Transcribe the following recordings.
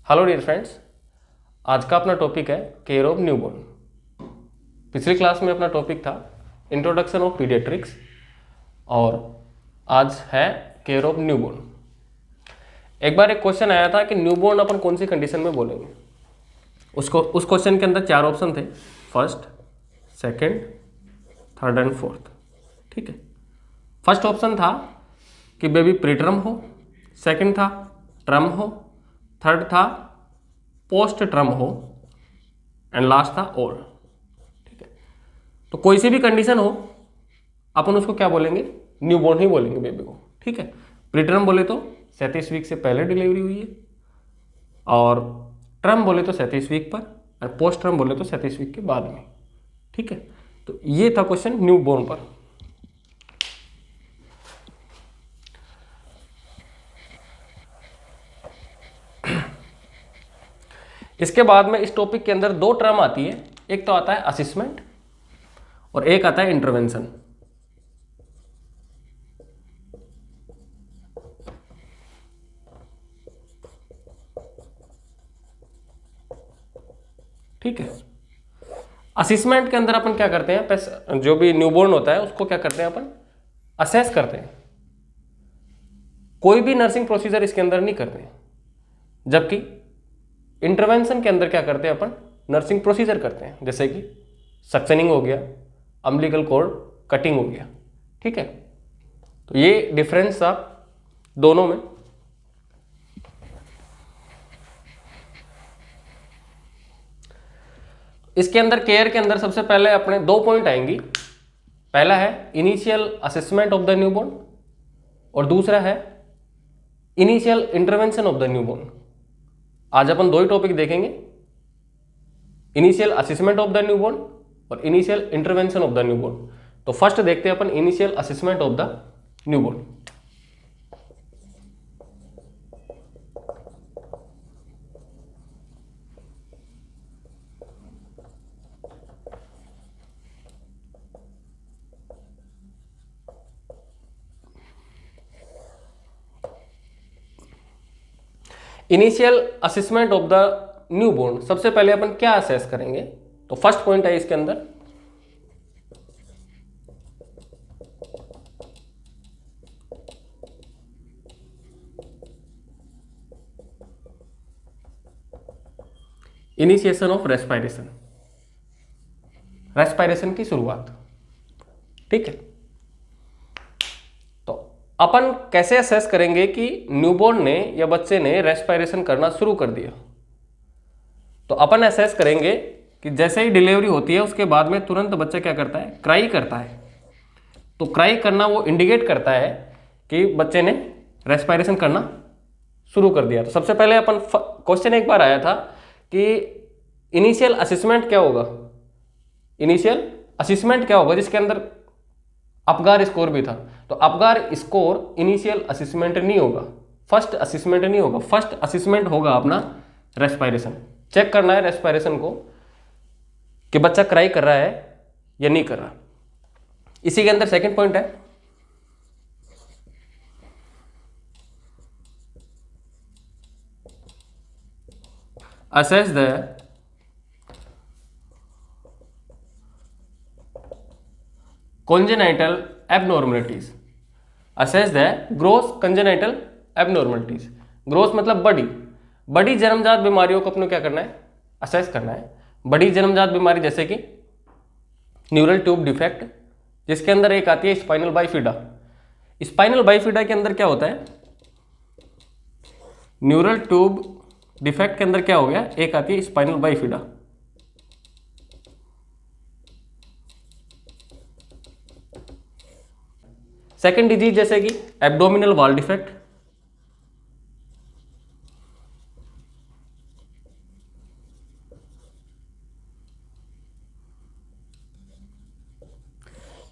Hello dear friends, आज का अपना टॉपिक है केयर ऑफ न्यूबॉर्न। पिछली क्लास में अपना टॉपिक था इंट्रोडक्शन ऑफ पीडियाट्रिक्स और आज है केयर ऑफ न्यूबॉर्न। एक बार एक क्वेश्चन आया था कि न्यूबॉर्न अपन कौन सी कंडीशन में बोलेंगे। उस क्वेश्चन के अंदर 4 ऑप्शन थे, first, second, third and fourth. ठीक है, फर्स्ट ऑप्शन था कि बेबी प्रीटर्म हो, सेकंड था ट्रम हो, थर्ड था पोस्ट ट्रम हो एंड लास्ट था ओल्ड। ठीक है, तो कोई सी भी कंडीशन हो अपन उसको क्या बोलेंगे, न्यूबॉर्न ही बोलेंगे बेबी को। ठीक है, प्रीटर्म बोले तो 37 वीक से पहले डिलीवरी हुई है, और ट्रम बोले तो 37 वीक पर, और पोस्ट ट्रम बोले तो 37 वीक के बाद में। ठीक है, तो ये था क्वेश्चन न्यूबॉर्न पर। इसके बाद में इस टॉपिक के अंदर 2 टर्म आती है, एक तो आता है असेसमेंट और एक आता है इंटरवेंशन। ठीक है, असेसमेंट के अंदर अपन क्या करते हैं, जो भी न्यूबॉर्न होता है उसको क्या करते हैं अपन, असेस करते हैं। कोई भी नर्सिंग प्रोसीजर इसके अंदर नहीं करते हैं, जबकि इंटरवेंशन के अंदर क्या करते हैं अपन, नर्सिंग प्रोसीजर करते हैं, जैसे कि सक्शनिंग हो गया, अम्बिलिकल कॉर्ड कटिंग हो गया। ठीक है, तो ये डिफरेंस था दोनों में। इसके अंदर केयर के अंदर सबसे पहले अपने 2 पॉइंट आएंगी। पहला है initial assessment of the newborn और दूसरा है initial intervention of the newborn. आज अपन 2 ही टॉपिक देखेंगे, initial assessment of the newborn और initial intervention of the newborn. तो फर्स्ट देखते हैं अपन initial assessment of the newborn. Initial assessment of the newborn, सबसे पहले अपन क्या असेस करेंगे, तो फर्स्ट पॉइंट है इसके अंदर इनिशिएशन ऑफ रेस्पिरेशन, रेस्पिरेशन की शुरुआत। ठीक है, तो अपन कैसे असेस करेंगे कि न्यूबॉर्न ने या बच्चे ने रेस्पिरेशन करना शुरू कर दिया। तो अपन असेस करेंगे कि जैसे ही डिलीवरी होती है उसके बाद में तुरंत बच्चा क्या करता है, क्राई करता है। तो क्राई करना वो इंडिकेट करता है कि बच्चे ने रेस्पिरेशन करना शुरू कर दिया। तो सबसे पहले अपन क्वेश्चन एक बार आया था कि इनिशियल असेसमेंट क्या होगा, इनिशियल असेसमेंट क्या होगा, जिसके अंदर अपगार स्कोर भी था। तो अपगार स्कोर इनिशियल असेसमेंट नहीं होगा, फर्स्ट असेसमेंट नहीं होगा। फर्स्ट असेसमेंट होगा अपना रेस्पिरेशन। चेक करना है रेस्पिरेशन को कि बच्चा क्राई कर रहा है या नहीं कर रहा। इसी के अंदर सेकंड पॉइंट है assess the congenital abnormalities, assess the gross congenital abnormalities। Gross मतलब बड़ी जन्मजात बीमारियों को अपने क्या करना है, असेस करना है। बड़ी जन्मजात बीमारी जैसे कि न्यूरल ट्यूब डिफेक्ट, जिसके अंदर एक आती है स्पाइनल बाइफिडा। स्पाइनल बाइफिडा के अंदर क्या होता है, न्यूरल ट्यूब डिफेक्ट के अंदर क्या हो गया, एक आती है स्पाइनल बाइफिडा। सेकेंड डिजीज जैसे कि abdominal wall defect,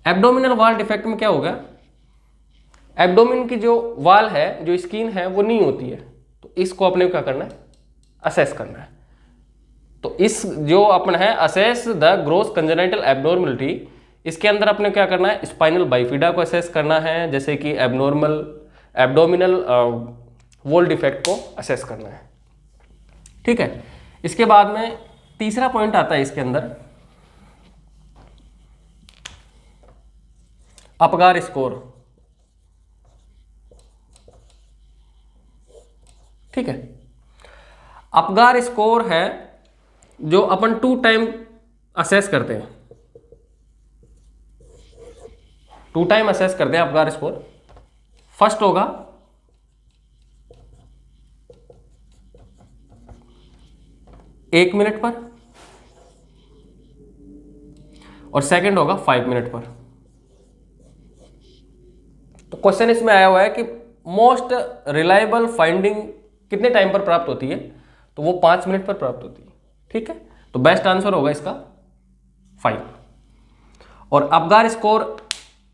abdominal wall defect में क्या होगा, एब्डोमिन की जो वॉल है, जो स्किन है, वो नहीं होती है। तो इसको अपने क्या करना है, असेस करना है। तो इस जो अपना है assess the gross congenital abnormality, इसके अंदर अपने क्या करना है, स्पाइनल बाइफिडा को असेस करना है, जैसे कि एब्डोमिनल वॉल डिफेक्ट को असेस करना है। ठीक है। इसके बाद में तीसरा पॉइंट आता है इसके अंदर, अपगार स्कोर। ठीक है, अपगार स्कोर है जो अपन 2 टाइम असेस करते हैं, 2 टाइम असेस करते हैं अपगार स्कोर। फर्स्ट होगा 1 मिनट पर और सेकंड होगा 5 मिनट पर। तो क्वेश्चन इसमें आया हुआ है कि मोस्ट रिलायबल फाइंडिंग कितने टाइम पर प्राप्त होती है, तो वो 5 मिनट पर प्राप्त होती है। ठीक है, तो बेस्ट आंसर होगा इसका 5। और अपगार स्कोर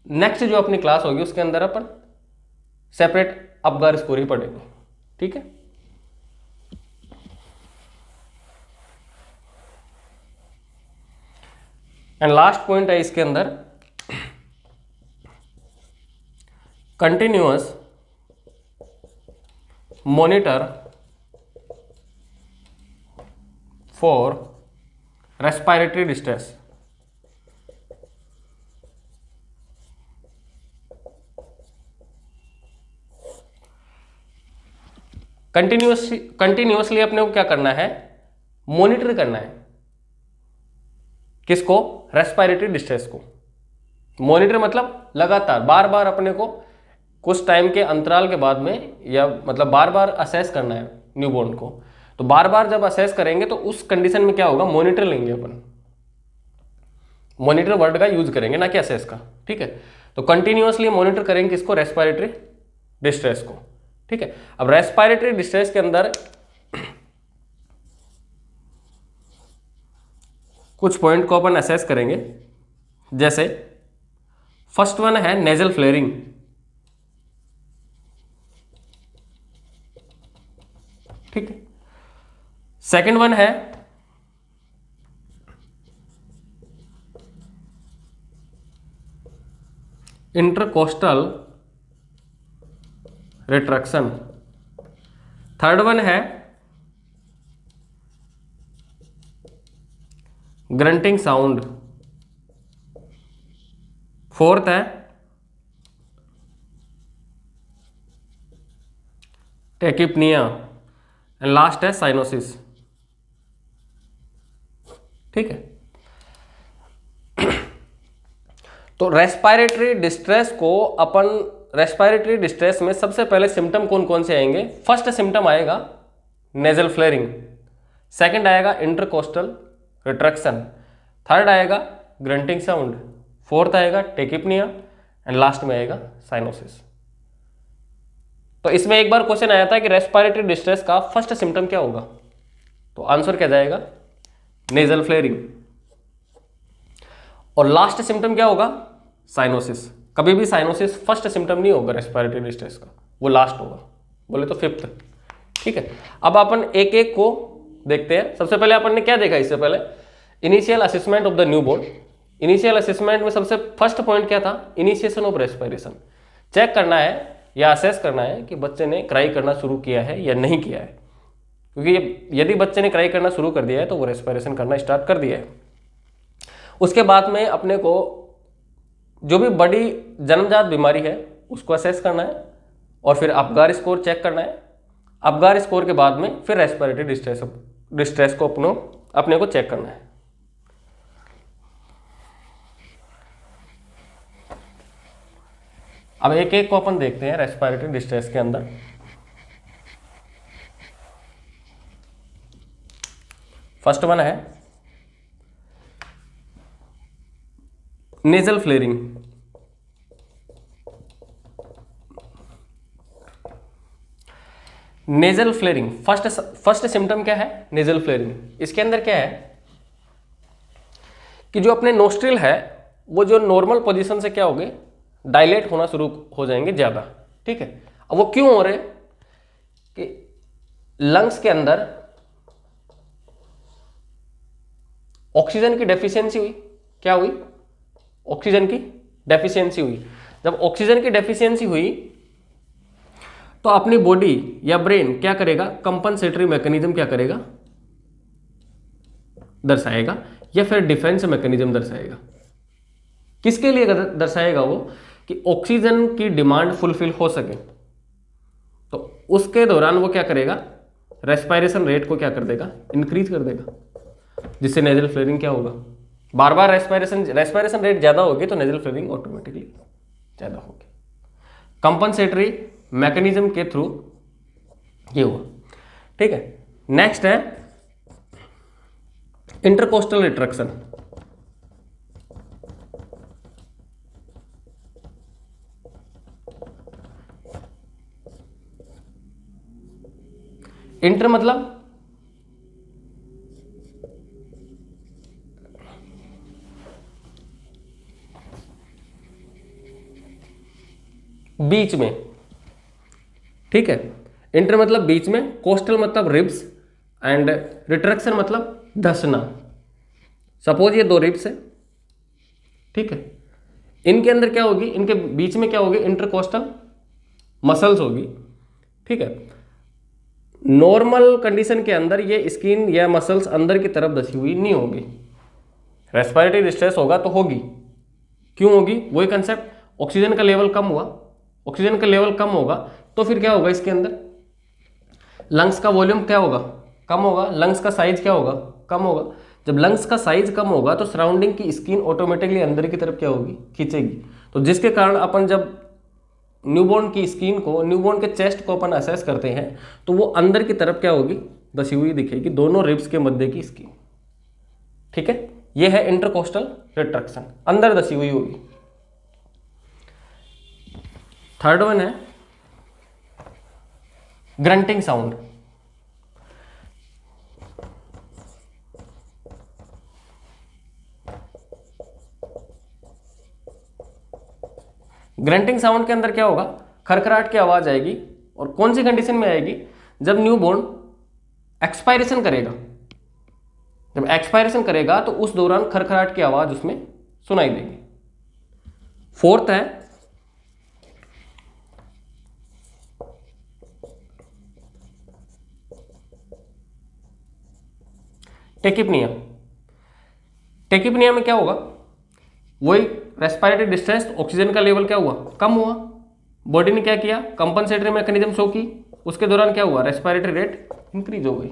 नेक्स्ट जो अपनी क्लास होगी उसके अंदर अपन सेपरेट अपगार स्कोर ही पढ़ेंगे। ठीक है, एंड लास्ट पॉइंट है इसके अंदर, continuous monitor for respiratory distress. Continuously अपने को क्या करना है, मॉनिटर करना है। किसको? रेस्पिरेटरी डिस्ट्रेस को। मॉनिटर मतलब लगातार बार बार अपने को कुछ टाइम के अंतराल के बाद में, या मतलब बार बार असेस करना है न्यूबॉर्न को। तो बार बार जब असेस करेंगे तो उस कंडीशन में क्या होगा, मॉनिटर लेंगे अपन, मॉनिटर वर्ड का यूज करेंगे ना कि असेस का। ठीक है, तो कंटिन्यूअसली मॉनिटर करेंगे किसको? रेस्पिरेटरी डिस्ट्रेस को। ठीक है, अब रेस्पिरेटरी डिस्ट्रेस के अंदर कुछ पॉइंट को अपन असेस करेंगे। जैसे फर्स्ट वन है नेजल फ्लेयरिंग। ठीक है, सेकंड वन है इंटरकोस्टल रिट्रैक्शन। थर्ड वन है ग्रंटिंग साउंड। फोर्थ है टेकिपनिया एंड लास्ट है साइनोसिस। ठीक है, तो रेस्पिरेटरी डिस्ट्रेस को अपन, रेस्पिरेटरी डिस्ट्रेस में सबसे पहले सिम्टम कौन कौन से आएंगे? फर्स्ट सिम्टम आएगा नेजल फ्लेयरिंग, सेकंड आएगा इंटरकोस्टल रिट्रैक्शन, थर्ड आएगा ग्रंटिंग साउंड, फोर्थ आएगा टेकिपनिया एंड लास्ट में आएगा साइनोसिस। तो इसमें एक बार क्वेश्चन आया था कि रेस्पिरेटरी डिस्ट्रेस का फर्स्ट सिम्टम क्या होगा, तो आंसर क्या जाएगा? Nasal flaring. और लास्ट सिम्टम क्या होगा? साइनोसिस। कभी भी साइनोसिस फर्स्ट सिम्टम नहीं होगा रेस्पिरेटरी डिस्ट्रेस का, वो लास्ट होगा, बोले तो फिफ्थ। ठीक है, अब अपन एक एक को देखते हैं। सबसे पहले अपन ने क्या देखा? इससे पहले initial assessment of the newborn. Initial assessment में सबसे फर्स्ट पॉइंट क्या था? Initiation of respiration. चेक करना है या असेस करना है कि बच्चे ने क्राई करना शुरू किया है या नहीं किया है, क्योंकि यदि बच्चे ने क्राई करना शुरू कर दिया है तो वो रेस्पिरेशन करना स्टार्ट कर दिया है। उसके बाद में अपने को जो भी बड़ी जन्मजात बीमारी है उसको असेस करना है और फिर अपगार स्कोर चेक करना है। अपगार स्कोर के बाद में फिर रेस्पिरेटरी डिस्ट्रेस को अपने को चेक करना है। अब एक एक को अपन देखते हैं रेस्पिरेटरी डिस्ट्रेस के अंदर। फर्स्ट वन है nasal flaring. Nasal flaring first symptom क्या है? Nasal flaring. इसके अंदर क्या है कि जो अपने नोस्ट्रिल है वो जो नॉर्मल पोजीशन से क्या हो गए, डायलेट होना शुरू हो जाएंगे ज्यादा। ठीक है, अब वो क्यों हो रहे कि लंग्स के अंदर ऑक्सीजन की डेफिशिएंसी हुई। क्या हुई? ऑक्सीजन की डेफिशिएंसी हुई। जब ऑक्सीजन की डेफिशिएंसी हुई तो अपनी बॉडी या ब्रेन क्या करेगा? कंपनसेटरी मैकेनिज्म क्या करेगा? दर्शाएगा या फिर डिफेंस मैकेनिज्म दर्शाएगा। किसके लिए दर्शाएगा वो, कि ऑक्सीजन की डिमांड फुलफिल हो सके, तो उसके दौरान वो क्या करेगा, रेस्पिरेशन रेट को क्या कर देगा, इंक्रीज कर देगा, जिससे नेजल फ्लेयरिंग क्या होगा, बार बार रेस्पिरेशन रेट ज़्यादा होगी तो नेजल फ्लेयरिंग ऑटोमेटिकली ज़्यादा होगी। कंपनसेटरी मैकेनिज्म के थ्रू ये हुआ। ठीक है, नेक्स्ट है इंटरकोस्टल रिट्रैक्शन। इंटर मतलब बीच में, ठीक है, इंटर मतलब बीच में, कोस्टल मतलब रिब्स, एंड रिट्रैक्शन मतलब धंसना। सपोज ये दो रिब्स है, ठीक है, इनके अंदर क्या होगी, इनके बीच में क्या होगी, इंटरकोस्टल मसल्स होगी। ठीक है, नॉर्मल कंडीशन के अंदर ये स्किन या मसल्स अंदर की तरफ धसी हुई नहीं होगी, रेस्पिरेटरी डिस्ट्रेस होगा तो होगी। क्यों होगी, वही कंसेप्ट, ऑक्सीजन का लेवल कम हुआ, ऑक्सीजन का लेवल कम होगा तो फिर क्या होगा, इसके अंदर लंग्स का वॉल्यूम क्या होगा, कम होगा, लंग्स का साइज क्या होगा, कम होगा। जब लंग्स का साइज कम होगा तो सराउंडिंग की स्किन ऑटोमेटिकली अंदर की तरफ क्या होगी, खींचेगी। तो जिसके कारण अपन जब न्यूबॉर्न की स्किन को, न्यूबॉर्न के चेस्ट को अपन असेस करते हैं तो वो अंदर की तरफ क्या होगी, धसी हुई दिखेगी, दोनों रिब्स के मध्य की स्किन। ठीक है, ये है इंटरकोस्टल रिट्रैक्शन, अंदर धसी हुई होगी। थर्ड वन है ग्रंटिंग साउंड। ग्रंटिंग साउंड के अंदर क्या होगा, खरखराहट की आवाज आएगी, और कौन सी कंडीशन में आएगी, जब न्यूबॉर्न एक्सपायरेशन करेगा। जब एक्सपायरेशन करेगा तो उस दौरान खरखराहट की आवाज उसमें सुनाई देगी। फोर्थ है टेकिपनिया। टेकिपनिया में क्या होगा, वही रेस्पिरेटरी डिस्ट्रेस, ऑक्सीजन का लेवल क्या हुआ, कम हुआ, बॉडी ने क्या किया, कंपनसेटरी मैकेनिज्म शो की, उसके दौरान क्या हुआ, रेस्पिरेटरी रेट इंक्रीज हो गई।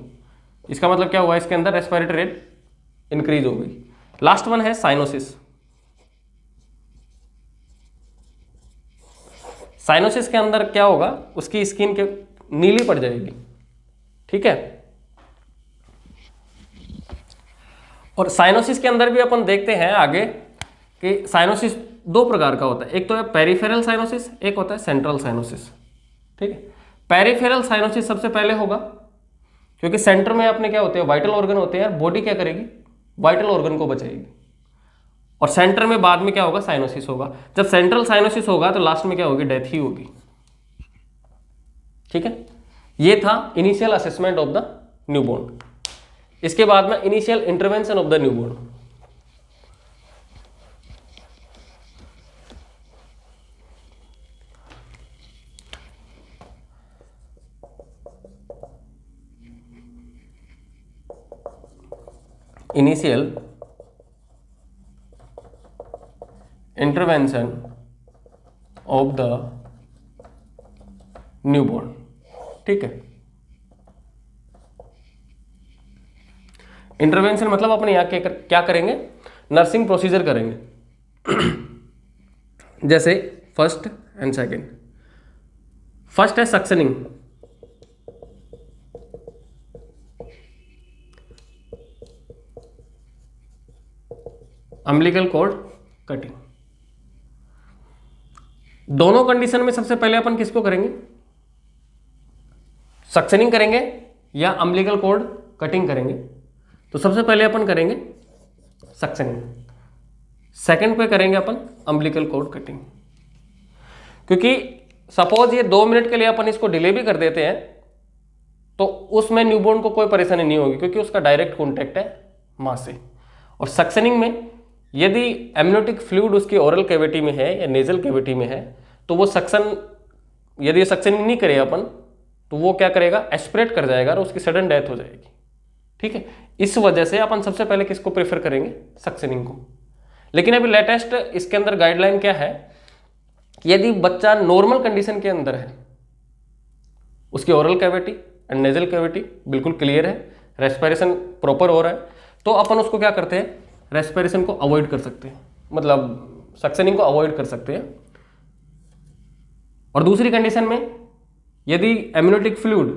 इसका मतलब क्या हुआ, इसके अंदर रेस्पिरेटरी रेट इंक्रीज हो गई। लास्ट वन है साइनोसिस। साइनोसिस के अंदर क्या होगा, उसकी स्किन के नीली पड़ जाएगी। ठीक है, और साइनोसिस के अंदर भी अपन देखते हैं आगे कि साइनोसिस दो प्रकार का होता है, एक तो है पेरिफेरल साइनोसिस, एक होता है सेंट्रल साइनोसिस। ठीक है, पेरिफेरल साइनोसिस सबसे पहले होगा, क्योंकि सेंटर में अपने क्या होते हैं, वाइटल ऑर्गन होते हैं, बॉडी क्या करेगी, वाइटल ऑर्गन को बचाएगी। और सेंटर में बाद में क्या होगा, साइनोसिस होगा। जब सेंट्रल साइनोसिस होगा तो लास्ट में क्या होगी, डेथ ही होगी। ठीक है, ये था initial assessment of the newborn. इसके बाद में initial intervention of the newborn. Initial intervention of the newborn. ठीक है, इंटरवेंशन मतलब अपने यहाँ क्या करेंगे, नर्सिंग प्रोसीजर करेंगे। जैसे फर्स्ट एंड सेकंड। फर्स्ट है सक्शनिंग, अम्बिलिकल कॉर्ड कटिंग। दोनों कंडीशन में सबसे पहले अपन किसको करेंगे, सक्शनिंग करेंगे या अम्बिलिकल कॉर्ड कटिंग करेंगे। तो सबसे पहले अपन करेंगे सक्शनिंग, सेकंड पे करेंगे अपन अम्बिलिकल कॉर्ड कटिंग। क्योंकि सपोज ये 2 मिनट के लिए अपन इसको डिले भी कर देते हैं तो उसमें न्यूबॉर्न को कोई परेशानी नहीं होगी, क्योंकि उसका डायरेक्ट कॉन्टैक्ट है मां से। और सक्शनिंग में यदि एमनियोटिक फ्लूइड उसकी ओरल कैविटी में है या नेजल कैविटी में है तो वो सक्शन, यदि सक्शनिंग नहीं करे अपन तो वो क्या करेगा, एस्पिरेट कर जाएगा और उसकी सडन डेथ हो जाएगी। ठीक है, इस वजह से अपन सबसे पहले किसको प्रेफर करेंगे, सक्शनिंग को। लेकिन अभी लेटेस्ट इसके अंदर गाइडलाइन क्या है कि यदि बच्चा नॉर्मल कंडीशन के अंदर है, उसकी oral cavity and nasal cavity बिल्कुल क्लियर है, रेस्पिरेशन प्रॉपर हो रहा है, तो अपन उसको क्या करते हैं, रेस्पिरेशन को अवॉइड कर सकते हैं, मतलब सक्शनिंग को अवॉइड कर सकते हैं। और दूसरी कंडीशन में यदि amniotic fluid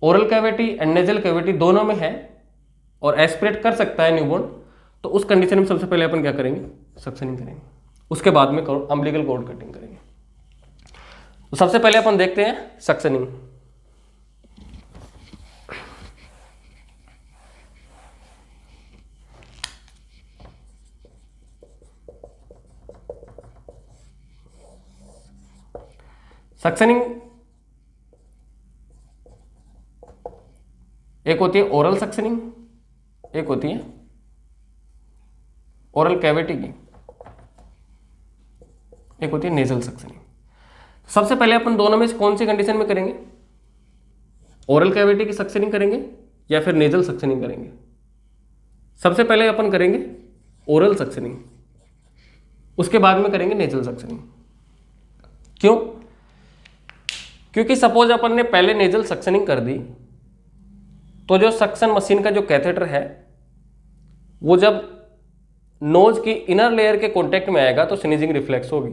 oral cavity and nasal cavity दोनों में है और एस्पिरेट कर सकता है न्यूबॉर्न, तो उस कंडीशन में सबसे पहले अपन क्या करेंगे, सक्शनिंग करेंगे, उसके बाद में अम्बिलिकल कॉर्ड कटिंग करेंगे। तो सबसे पहले अपन देखते हैं सक्शनिंग। सक्शनिंग एक होती है ओरल सक्शनिंग, एक होती है ओरल कैविटी की, एक होती है नेजल सक्शनिंग। सबसे पहले अपन दोनों में से कौन सी कंडीशन में करेंगे, ओरल कैविटी की सक्शनिंग करेंगे या फिर नेजल सक्शनिंग करेंगे? सबसे पहले अपन करेंगे ओरल सक्शनिंग, उसके बाद में करेंगे नेजल सक्शनिंग। क्यों? क्योंकि सपोज अपन ने पहले नेजल सक्शनिंग कर दी तो जो सक्शन मशीन का जो कैथेटर है वो जब नोज की इनर लेयर के कांटेक्ट में आएगा तो स्नीजिंग रिफ्लेक्स होगी,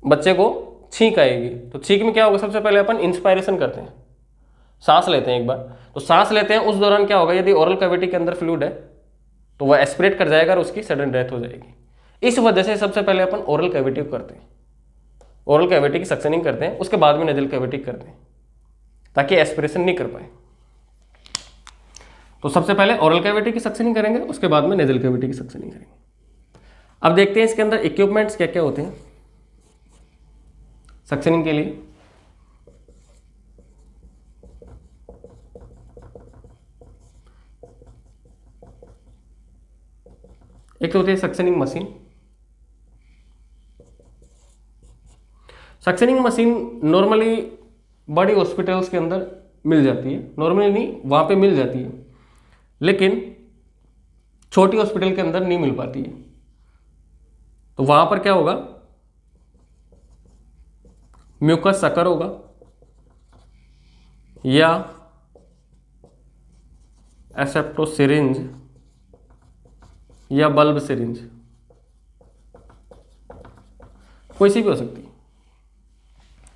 बच्चे को छींक आएगी। तो छींक में क्या होगा, सबसे पहले अपन इंस्पायरेशन करते हैं, सांस लेते हैं एक बार, तो सांस लेते हैं, उस दौरान क्या होगा, यदि ओरल कैविटी के अंदर फ्लूइड है तो वह एस्पिरेट कर जाएगा और उसकी सडन डेथ हो जाएगी। इस वजह से सबसे पहले अपन ओरल कैविटी को करते हैं, ओरल कैविटी की सक्शनिंग करते हैं, उसके बाद में नेजल कैविटी करते हैं ताकि एस्पिरेशन नहीं कर पाए। तो सबसे पहले ओरल कैविटी की सक्शनिंग करेंगे, उसके बाद में नेजल कैविटी की सक्शनिंग करेंगे। अब देखते हैं इसके अंदर इक्विपमेंट्स क्या क्या होते हैं सक्शनिंग के लिए। एक तो होती है suctioning machine. Suctioning machine normally बड़ी हॉस्पिटल्स के अंदर मिल जाती है, नॉर्मली नहीं, वहाँ पे मिल जाती है, लेकिन छोटी हॉस्पिटल के अंदर नहीं मिल पाती है। तो वहाँ पर क्या होगा, म्यूकस सकर होगा या एसेप्टो सिरिंज या बल्ब सिरिंज, कोई सी भी हो सकती है,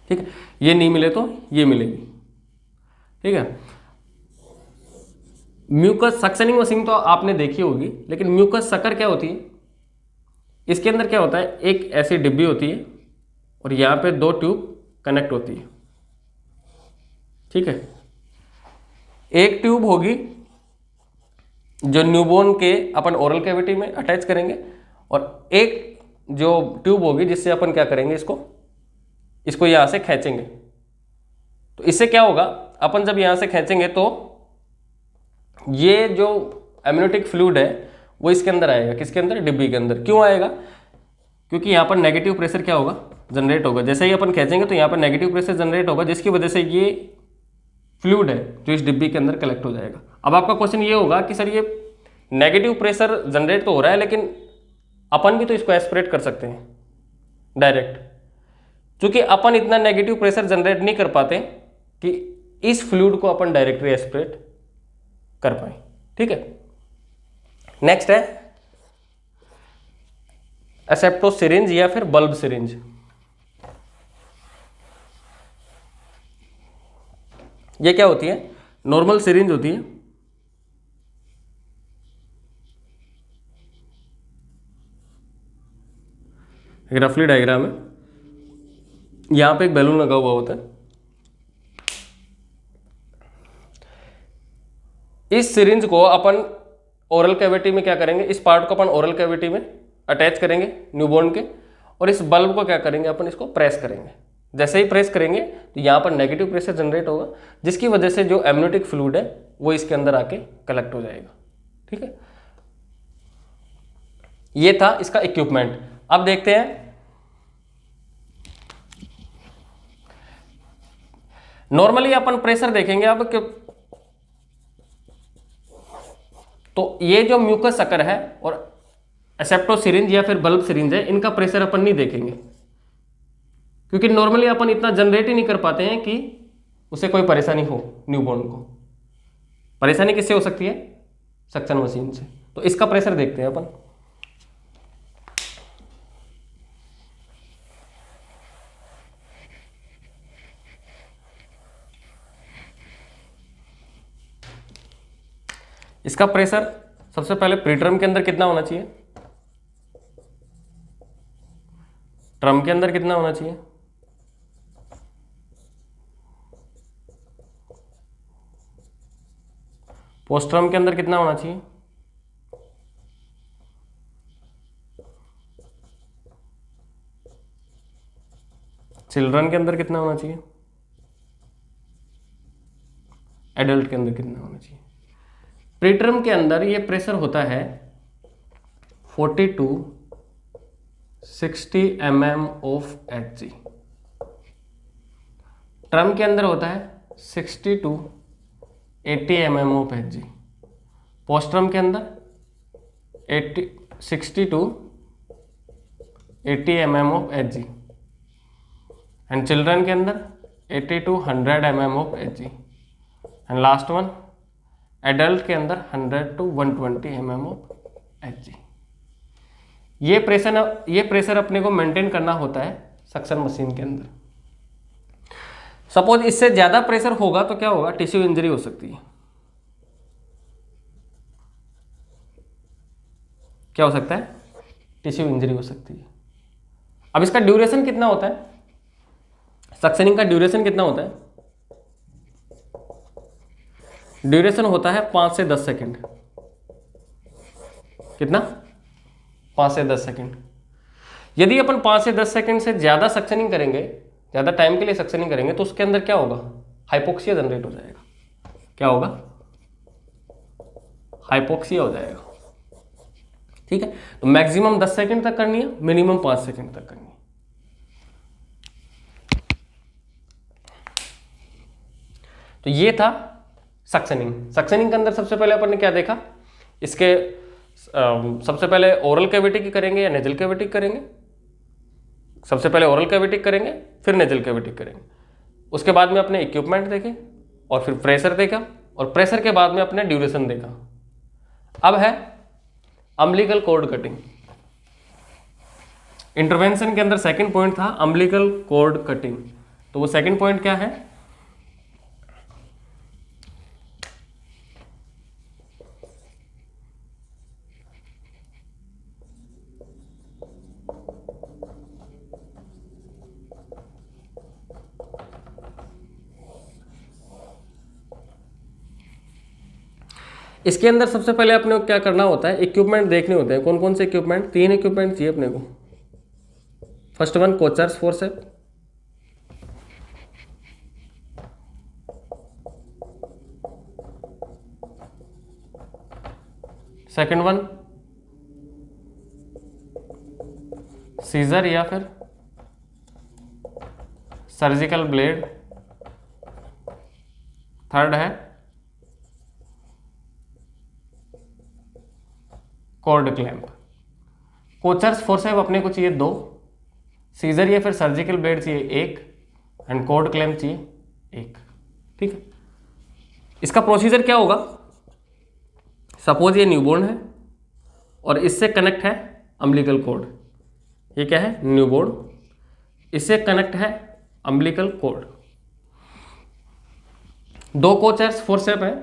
ठीक है। ये नहीं मिले तो ये मिलेगी, ठीक है। म्यूकस सक्शनिंग मशीन तो आपने देखी होगी, लेकिन म्यूकस सकर क्या होती है, इसके अंदर क्या होता है, एक ऐसी डिब्बी होती है और यहाँ पे दो ट्यूब कनेक्ट होती है, ठीक है। एक ट्यूब होगी जो न्यूबॉर्न के अपन ओरल कैविटी में अटैच करेंगे और एक जो ट्यूब होगी जिससे अपन क्या करेंगे, इसको यहाँ से खींचेंगे। तो इससे क्या होगा, अपन जब यहाँ से खींचेंगे तो ये जो एम्नियोटिक फ्लूइड है वो इसके अंदर आएगा, किसके अंदर, डिब्बी के अंदर। क्यों आएगा, क्योंकि यहाँ पर नेगेटिव प्रेशर क्या होगा, जनरेट होगा। जैसे ही अपन खींचेंगे तो यहाँ पर नेगेटिव प्रेशर जनरेट होगा, जिसकी वजह से ये फ्लूइड है जो इस डिब्बी के अंदर कलेक्ट हो जाएगा। अब आपका क्वेश्चन ये होगा कि सर ये नेगेटिव प्रेशर जनरेट तो हो रहा है, लेकिन अपन भी तो इसको एस्पिरेट कर सकते हैं डायरेक्ट, क्योंकि अपन इतना नेगेटिव प्रेशर जनरेट नहीं कर पाते कि इस फ्लूइड को अपन डायरेक्टली एस्पिरेट कर पाए, ठीक है। नेक्स्ट है एसेप्टो सिरिंज या फिर बल्ब सिरिंज। ये क्या होती है, नॉर्मल सिरिंज होती है, एक रफली डायग्राम है, यहां पे एक बैलून लगा हुआ होता है। इस सिरिंज को अपन ओरल कैविटी में क्या करेंगे, इस पार्ट को अपन ओरल कैविटी में अटैच करेंगे न्यूबॉर्न के, और इस बल्ब को क्या करेंगे, अपन इसको प्रेस करेंगे। जैसे ही प्रेस करेंगे तो यहाँ पर नेगेटिव प्रेशर जनरेट होगा, जिसकी वजह से जो एम्नियोटिक फ्लूइड है वो इसके अंदर आके कलेक्ट हो जाएगा, ठीक है। ये था इसका इक्विपमेंट। अब देखते हैं नॉर्मली अपन प्रेशर देखेंगे। अब तो ये जो म्यूकस अकर है और एसेप्टो सिरिंज या फिर बल्ब सिरिंज है, इनका प्रेशर अपन नहीं देखेंगे, क्योंकि नॉर्मली अपन इतना जनरेट ही नहीं कर पाते हैं कि उसे कोई परेशानी हो। न्यूबॉर्न को परेशानी किससे हो सकती है? सक्शन मशीन से। तो इसका प्रेशर देखते हैं अपन। इसका प्रेशर सबसे पहले प्रीटर्म के अंदर कितना होना चाहिए? ट्रम के अंदर कितना होना चाहिए? पोस्ट्रम के अंदर कितना होना चाहिए? चिल्ड्रन के अंदर कितना होना चाहिए? एडल्ट के अंदर कितना होना चाहिए? प्रीटर्म के अंदर ये प्रेशर होता है 40 to 60 mm of Hg। Term के अंदर होता है 60 to 80 mm of Hg। Postterm के अंदर 60 to 80 mm of Hg। And children के अंदर 80 to 100 mm of Hg। And last one adult के अंदर 100 to 120 mm ऑफ Hg। ये प्रेशर अपने को मेंटेन करना होता है सक्शन मशीन के अंदर। सपोज इससे ज्यादा प्रेशर होगा तो क्या होगा? टिश्यू इंजरी हो सकती है। क्या हो सकता है? टिश्यू इंजरी हो सकती है। अब इसका ड्यूरेशन कितना होता है? सक्शनिंग का ड्यूरेशन कितना होता है? ड्यूरेशन होता है 5 से 10 सेकेंड। कितना? 5 से 10 सेकेंड। यदि अपन 5 से 10 सेकेंड से ज़्यादा सक्शनिंग करेंगे, ज़्यादा टाइम के लिए सक्शनिंग करेंगे, तो उसके अंदर क्या होगा? हाइपोक्सिया जनरेट हो जाएगा। क्या होगा? हाइपोक्सिया हो जाएगा। ठीक है, तो मैक्सिमम 10 सेकेंड तक करनी है, मिनिमम 5 सेकेंड तक करनी है। तो ये था सक्शनिंग के अंदर सबसे पहले अपन ने क्या देखा? इसके सबसे पहले ओरल कैविटी की करेंगे या नेजल कैविटी करेंगे? सबसे पहले ओरल कैविटी करेंगे, फिर नेजल कैविटी करेंगे। उसके बाद में अपने इक्विपमेंट देखे और फिर प्रेशर देखा, और प्रेशर के बाद में अपने ड्यूरेशन देखा। अब है अम्बिलिकल कॉर्ड कटिंग। इंटरवेंशन के अंदर सेकंड पॉइंट था अम्बिलिकल कॉर्ड कटिंग। तो वो सेकंड पॉइंट क्या है? इसके अंदर सबसे पहले अपने को क्या करना होता है? इक्विपमेंट देखने होते हैं। कौन कौन से इक्विपमेंट? 3 इक्विपमेंट चाहिए अपने को। First one Kocher's forceps, second one scissor या फिर सर्जिकल ब्लेड, थर्ड है कॉर्ड क्लैंप। कोचर्स फोर्सेप अपने को चाहिए 2, सीजर या फिर सर्जिकल ब्लेड चाहिए 1, एंड कॉर्ड क्लैंप चाहिए 1। ठीक है, इसका प्रोसीजर क्या होगा? सपोज ये न्यूबॉर्न है और इससे कनेक्ट है अम्बिलिकल कॉर्ड। ये क्या है? न्यूबॉर्न, इससे कनेक्ट है अम्बिलिकल कॉर्ड। 2 कोचर्स फोर्सेप है।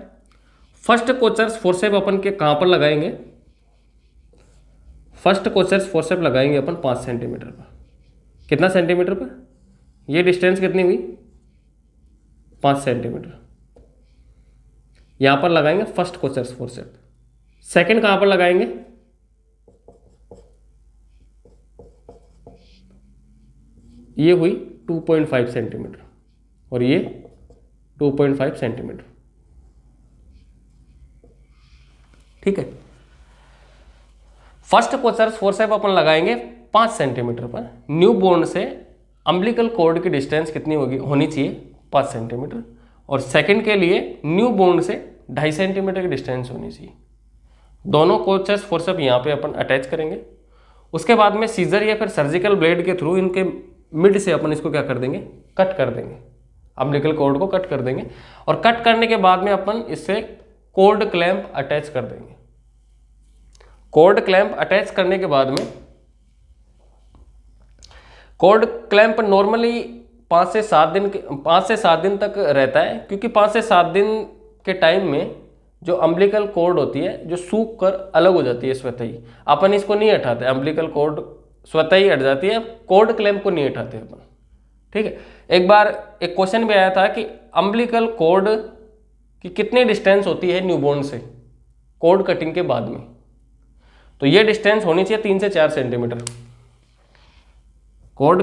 फर्स्ट कोचर्स फोर्सेप अपन के कहां पर लगाएंगे? फर्स्ट कोचर्स फोर्सेप लगाएंगे अपन 5 सेंटीमीटर पर। कितना सेंटीमीटर पर? ये डिस्टेंस कितनी हुई? 5 सेंटीमीटर। यहां पर लगाएंगे फर्स्ट कोचर्स फोर्सेप। सेकंड कहां पर लगाएंगे? ये हुई 2.5 सेंटीमीटर और ये 2.5 सेंटीमीटर। ठीक है, फर्स्ट कोचर्स फोर्सेप अपन लगाएंगे 5 सेंटीमीटर पर। न्यू बोर्न से अम्बिलिकल कॉर्ड की डिस्टेंस कितनी होनी चाहिए? 5 सेंटीमीटर। और सेकंड के लिए न्यू बोर्न से 2.5 सेंटीमीटर की डिस्टेंस होनी चाहिए। दोनों कोचेस फोर्सेप यहाँ पे अपन अटैच करेंगे। उसके बाद में सीजर या फिर सर्जिकल ब्लेड के थ्रू इनके मिड से अपन इसको क्या कर देंगे, कट कर देंगे, अम्बिलिकल कॉर्ड को कट कर देंगे। और कट करने के बाद में अपन इससे कॉर्ड क्लैंप अटैच कर देंगे। कॉर्ड क्लैंप अटैच करने के बाद में कॉर्ड क्लैंप नॉर्मली 5 से 7 दिन तक रहता है, क्योंकि 5 से 7 दिन के टाइम में जो अम्बिलिकल कॉर्ड होती है जो सूख कर अलग हो जाती है स्वतः ही, अपन इसको नहीं हटाते, अम्बिलिकल कॉर्ड स्वतः ही हट जाती है, कॉर्ड क्लैंप को नहीं हटाते अपन। ठीक है, एक बार एक क्वेश्चन भी आया था कि अम्बिलिकल कॉर्ड की कितनी डिस्टेंस होती है न्यूबॉर्न से कॉर्ड कटिंग के बाद में, तो ये डिस्टेंस होनी चाहिए 3 से 4 सेंटीमीटर। कॉर्ड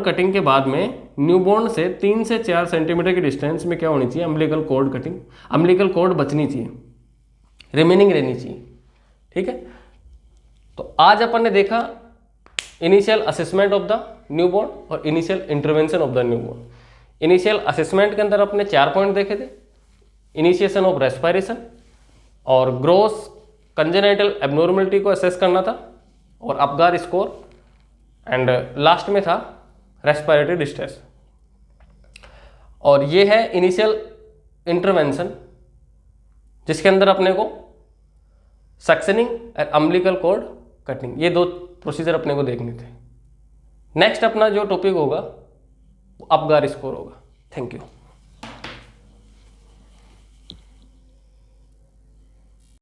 कटिंग के बाद में न्यूबॉर्न से 3 से 4 सेंटीमीटर की डिस्टेंस में क्या होनी चाहिए, umbilical cord cutting, umbilical cord बचनी चाहिए, रिमेनिंग रहनी चाहिए। ठीक है, तो आज अपन ने देखा initial assessment of the newborn और initial intervention of the newborn. Initial assessment के अंदर अपने 4 पॉइंट देखे थे, इनिशिएशन ऑफ रेस्पिरेशन और ग्रोस कंजेनाइटल एब्नॉर्मलिटी को असेस करना था और अपगार स्कोर, एंड लास्ट में था रेस्पिरेटरी डिस्ट्रेस। और ये है इनिशियल इंटरवेंशन जिसके अंदर अपने को सक्शनिंग और अम्बिलिकल कॉर्ड कटिंग, ये 2 प्रोसीजर अपने को देखने थे। नेक्स्ट अपना जो टॉपिक होगा वो अपगार स्कोर होगा। Thank you.